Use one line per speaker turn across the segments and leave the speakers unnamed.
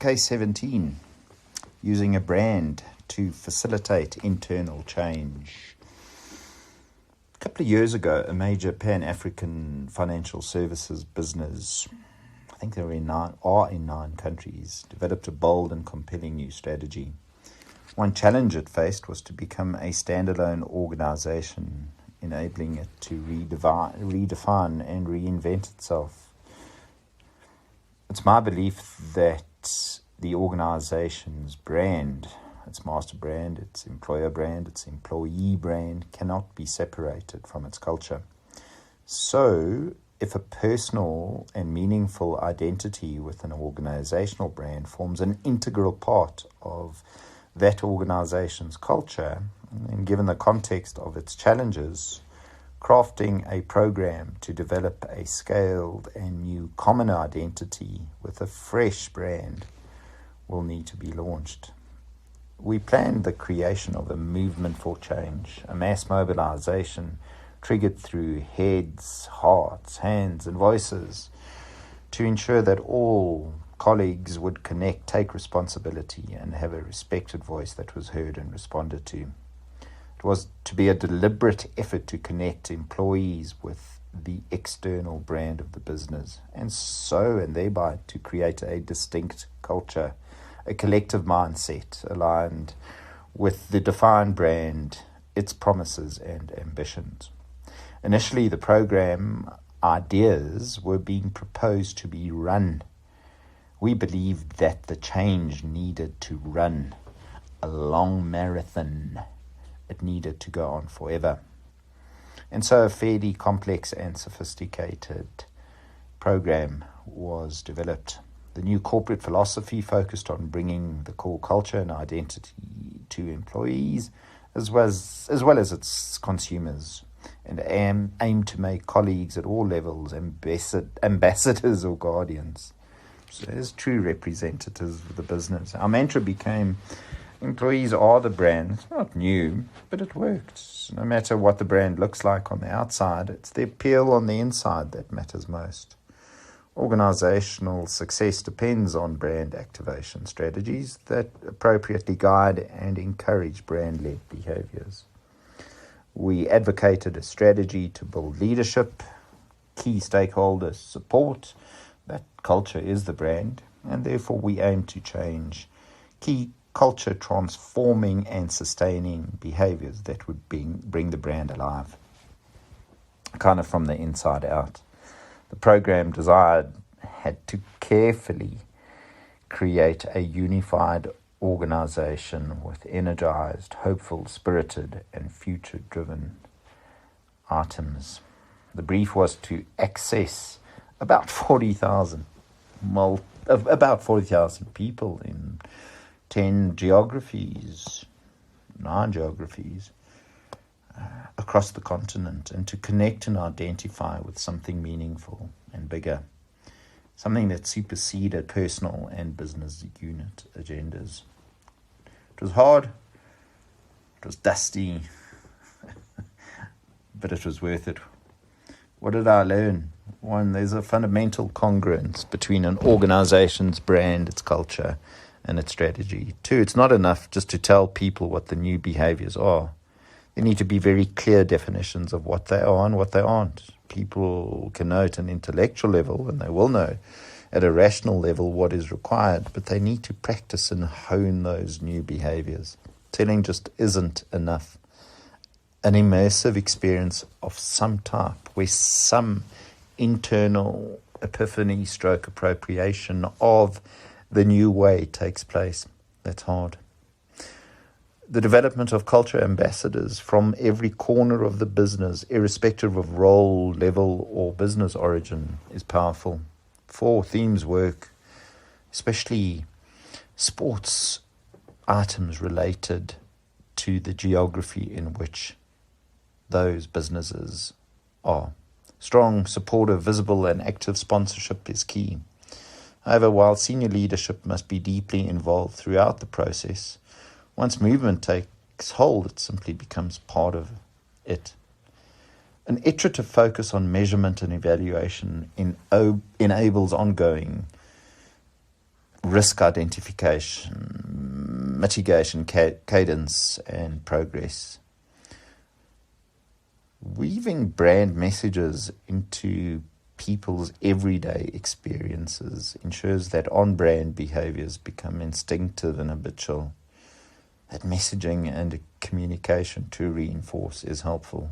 Case 17, using a brand to facilitate internal change. A couple of years ago, a major Pan-African financial services business, I think are in 9 countries, developed a bold and compelling new strategy. One challenge it faced was to become a standalone organization, enabling it to redefine and reinvent itself. It's my belief that the organization's brand, its master brand, its employer brand, its employee brand, cannot be separated from its culture. So, if a personal and meaningful identity with an organizational brand forms an integral part of that organization's culture, and given the context of its challenges, crafting a program to develop a scaled and new common identity with a fresh brand will need to be launched. We planned the creation of a movement for change, a mass mobilization triggered through heads, hearts, hands, and voices to ensure that all colleagues would connect, take responsibility, and have a respected voice that was heard and responded to. It was to be a deliberate effort to connect employees with the external brand of the business, and thereby to create a distinct culture, a collective mindset aligned with the defined brand, its promises and ambitions. Initially, the program ideas were being proposed to be run. We believed that the change needed to run a long marathon. It needed to go on forever. And so a fairly complex and sophisticated program was developed. The new corporate philosophy focused on bringing the core culture and identity to employees as well as its consumers, and aimed to make colleagues at all levels ambassadors or guardians. So as true representatives of the business. Our mantra became, employees are the brand. It's not new, but it worked. No matter what the brand looks like on the outside, it's the appeal on the inside that matters most. Organizational success depends on brand activation strategies that appropriately guide and encourage brand-led behaviors. We advocated a strategy to build leadership, key stakeholders support. That culture is the brand, and therefore we aim to change key culture transforming and sustaining behaviors that would bring the brand alive, kind of from the inside out. The program desired had to carefully create a unified organization with energized, hopeful, spirited, and future-driven items. The brief was to access about 40,000 people in 9 geographies across the continent, and to connect and identify with something meaningful and bigger, something that superseded personal and business unit agendas. It was hard, it was dusty, but it was worth it. What did I learn? One, there's a fundamental congruence between an organization's brand, its culture, and its strategy. 2, it's not enough just to tell people what the new behaviors are. There need to be very clear definitions of what they are and what they aren't. People can know at an intellectual level, and they will know at a rational level what is required, but they need to practice and hone those new behaviors. Telling just isn't enough. An immersive experience of some type, where some internal epiphany / appropriation of the new way takes place. That's hard. The development of culture ambassadors from every corner of the business, irrespective of role, level, or business origin, is powerful. 4, themes work, especially sports items related to the geography in which those businesses are. Strong, supportive, visible, and active sponsorship is key. However, while senior leadership must be deeply involved throughout the process, once movement takes hold, it simply becomes part of it. An iterative focus on measurement and evaluation enables ongoing risk identification, mitigation, cadence, and progress. Weaving brand messages into people's everyday experiences ensures that on-brand behaviors become instinctive and habitual. That messaging and communication to reinforce is helpful.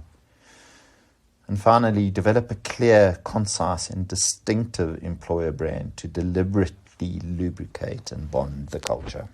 And finally, develop a clear, concise, and distinctive employer brand to deliberately lubricate and bond the culture.